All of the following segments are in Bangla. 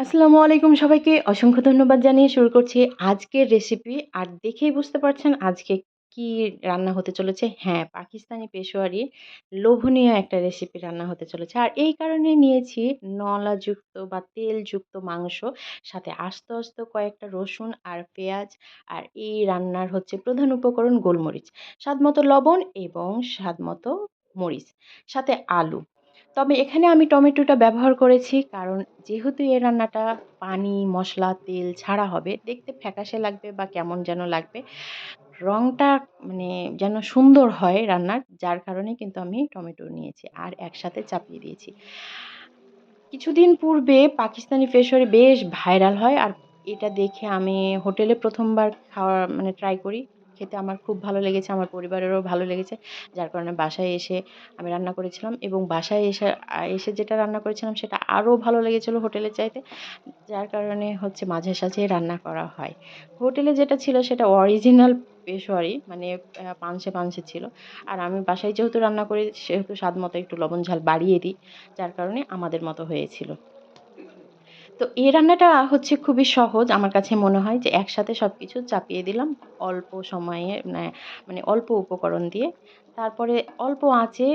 আসসালামু আলাইকুম সবাইকে। অসংখ্য ধন্যবাদ জানিয়ে শুরু করছি আজকের রেসিপি। আর দেখেই বুঝতে পারছেন আজকে কি রান্না হতে চলেছে। হ্যাঁ, পাকিস্তানি পেশোয়ারি লোভনীয় একটা রেসিপি রান্না হতে চলেছে। আর এই কারণে নিয়েছি নলাযুক্ত বা তেলযুক্ত মাংস, সাথে আস্ত কয়েকটা রসুন আর পেঁয়াজ। আর এই রান্নার হচ্ছে প্রধান উপকরণ গোলমরিচ, স্বাদমতো লবণ এবং স্বাদমতো মরিচ, সাথে আলু। তবে এখানে আমি টমেটোটা ব্যবহার করেছি কারণ যেহেতু এই রান্নাটা পানি, মশলা, তেল ছাড়া হবে, দেখতে ফ্যাকাশে লাগবে বা কেমন যেন লাগবে। রংটা মানে যেন সুন্দর হয় রান্নার, যার কারণে কিন্তু আমি টমেটো নিয়েছি আর একসাথে চাপিয়ে দিয়েছি। কিছুদিন পূর্বে পাকিস্তানি ফিশরি বেশ ভাইরাল হয়। আর এটা দেখে আমি হোটেলে ১ম বার খাওয়া মানে ট্রাই করি। খেতে আমার খুব ভালো লেগেছে, আমার পরিবারেরও ভালো লেগেছে। যার কারণে বাসায় এসে আমি রান্না করেছিলাম এবং বাসায় এসে যেটা রান্না করেছিলাম সেটা আরও ভালো লেগেছিল হোটেলের চাইতে। যার কারণে হচ্ছে মাঝে সাঝেই রান্না করা হয়। হোটেলে যেটা ছিল সেটা অরিজিনাল পেশোয়ারি, মানে পাঞ্চে ছিল। আর আমি বাসায় যেহেতু রান্না করি সেহেতু স্বাদমতো একটু লবণ ঝাল বাড়িয়ে দিই। যার কারণে আমাদের মতো হয়েছিল। তো এই রান্নাটা হচ্ছে খুবই সহজ। আমার কাছে মনে হয় যে একসাথে সবকিছু চাপিয়ে দিলাম অল্প সময়ে, মানে অল্প উপকরণ দিয়ে। তারপরে অল্প আঁচে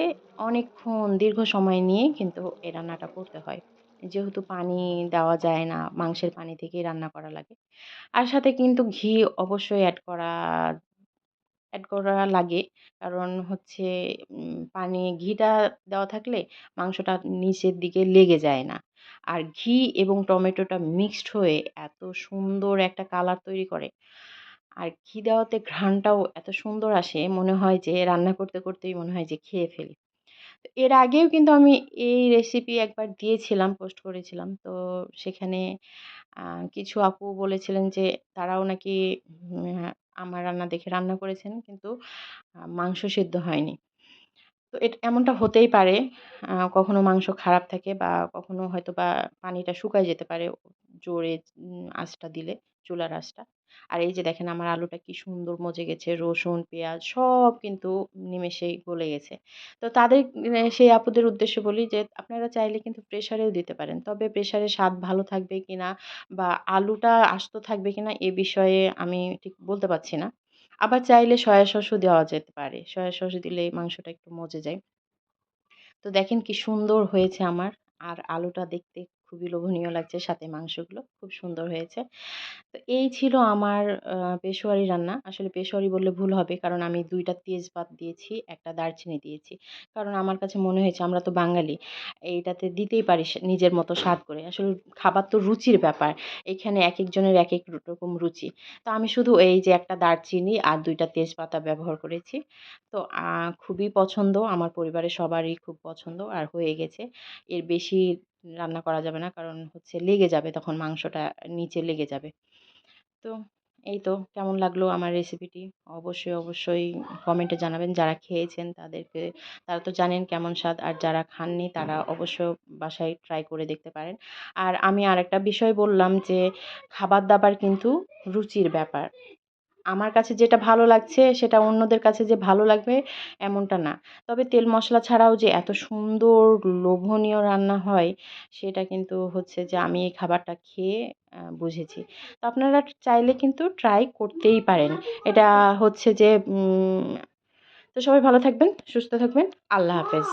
অনেকক্ষণ দীর্ঘ সময় নিয়ে কিন্তু এই রান্নাটা করতে হয়। যেহেতু পানি দেওয়া যায় না, মাংসের পানি থেকেই রান্না করা লাগে। আর সাথে কিন্তু ঘি অবশ্যই এড করা লাগে। কারণ হচ্ছে ঘিটা দেওয়া থাকলে মাংসটা নিচের দিকে লেগে যায় না। আর ঘি এবং টমেটোটা মিক্সড হয়ে এত সুন্দর একটা কালার তৈরি করে। আর ঘি দেওয়াতে ঘ্রাণটাও এত সুন্দর আসে, মনে হয় যে রান্না করতেই মনে হয় যে খেয়ে ফেলি। তো এর আগেও কিন্তু আমি এই রেসিপি একবার দিয়েছিলাম, পোস্ট করেছিলাম। তো সেখানে আ কিছু আপু বলেছিলেন যে তারাও নাকি উম আমার রান্না দেখে রান্না করেছেন। কিন্তু মাংস সিদ্ধ হয়নি। তো এমনটা হতেই পারে। কখনো মাংস খারাপ থাকে বা কখনো হয়তোবা পানিটা শুকায় যেতে পারে জোরে আঁচটা দিলে, চুলার আঁচটা। আর এই যে দেখেন আমার আলুটা কি সুন্দর মজে গেছে। রসুন, পেঁয়াজ সব কিন্তু নিমেষেই গলে গেছে। তো তাদের সেই আপুদের উদ্দেশ্যে বলি যে আপনারা চাইলে কিন্তু প্রেশারেও দিতে পারেন। তবে প্রেশারে স্বাদ ভালো থাকবে কিনা বা আলুটা আস্ত থাকবে কিনা এ বিষয়ে আমি ঠিক বলতে পারছি না। আবার চাইলে সয়া সসও দেওয়া যেতে পারে। সয়া সস দিলে মাংসটা একটু মজে যায়। তো দেখেন কি সুন্দর হয়েছে আমার। আর আলুটা দেখতে খুবই লোভনীয় লাগছে, সাথে মাংসগুলো খুব সুন্দর হয়েছে। তো এই ছিল আমার পেশোয়ারি রান্না। আসলে পেশোয়ারি বললে ভুল হবে। কারণ আমি ২ টা তেজপাত দিয়েছি, ১ টা দারচিনি দিয়েছি। কারণ আমার কাছে মনে হয়েছে আমরা তো বাঙালি। এইটাতে দিতেই পারি নিজের মতো স্বাদ করে। আসলে খাবার তো রুচির ব্যাপার। এখানে একেকজনের একেক রকম রুচি। তো আমি শুধু এই যে ১ টা দারচিনি আর ২ টা তেজপাতা ব্যবহার করেছি। তো খুবই পছন্দ, আমার পরিবারের সবারই খুব পছন্দ আর হয়ে গেছে। এর বেশি রান্না করা যাবে না। কারণ হচ্ছে লেগে যাবে, তখন মাংসটা নিচে লেগে যাবে। তো এই তো কেমন লাগলো আমার রেসিপিটি? অবশ্যই কমেন্টে জানাবেন। যারা খেয়েছেন তারা তো জানেন কেমন স্বাদ। আর যারা খাননি তারা অবশ্য বাসায় ট্রাই করে দেখতে পারেন। আর আমি আরেকটা বিষয় বললাম যে খাবার-দাবার কিন্তু রুচির ব্যাপার। আমার কাছে যেটা ভালো লাগছে সেটা অন্যদের কাছে যে ভালো লাগবে এমনটা না। তবে তেল মশলা ছাড়াও যে এত সুন্দর লোভনীয় রান্না হয় সেটা কিন্তু হচ্ছে যে আমি এই খাবারটা খেয়ে বুঝেছি। তো আপনারা চাইলে কিন্তু ট্রাই করতেই পারেন। এটা হচ্ছে যে তো সবাই ভালো থাকবেন, সুস্থ থাকবেন। আল্লাহ হাফেজ।